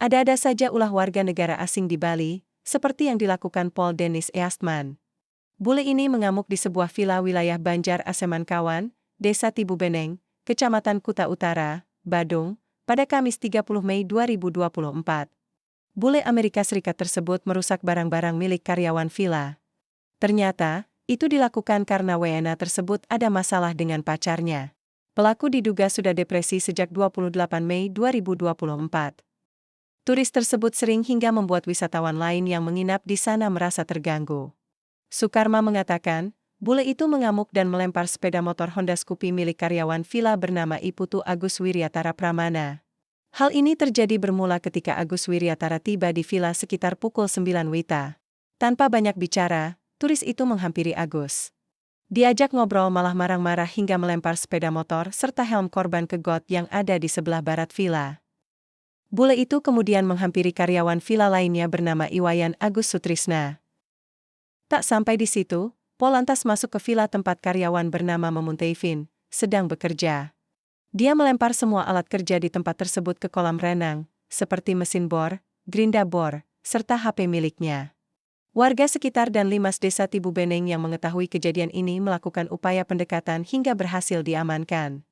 Ada-ada saja ulah warga negara asing di Bali, seperti yang dilakukan Paul Dennis Eastman. Bule ini mengamuk di sebuah vila wilayah Banjar Asemankawan, Desa Tibubeneng, Kecamatan Kuta Utara, Badung, pada Kamis 30 Mei 2024. Bule Amerika Serikat tersebut merusak barang-barang milik karyawan vila. Ternyata, itu dilakukan karena WNA tersebut ada masalah dengan pacarnya. Pelaku diduga sudah depresi sejak 28 Mei 2024. Turis tersebut sering hingga membuat wisatawan lain yang menginap di sana merasa terganggu. Sukarma mengatakan, bule itu mengamuk dan melempar sepeda motor Honda Scoopy milik karyawan vila bernama Iputu Agus Wiryatara Pramana. Hal ini terjadi bermula ketika Agus Wiryatara tiba di vila sekitar pukul 9 WITA. Tanpa banyak bicara, turis itu menghampiri Agus. Diajak ngobrol malah marah-marah hingga melempar sepeda motor serta helm korban ke got yang ada di sebelah barat vila. Bule itu kemudian menghampiri karyawan vila lainnya bernama Iwayan Agus Sutrisna. Tak sampai di situ, Pol lantas masuk ke vila tempat karyawan bernama Memuntaifin sedang bekerja. Dia melempar semua alat kerja di tempat tersebut ke kolam renang, seperti mesin bor, gerinda bor, serta HP miliknya. Warga sekitar dan Limas Desa Tibubeneng yang mengetahui kejadian ini melakukan upaya pendekatan hingga berhasil diamankan.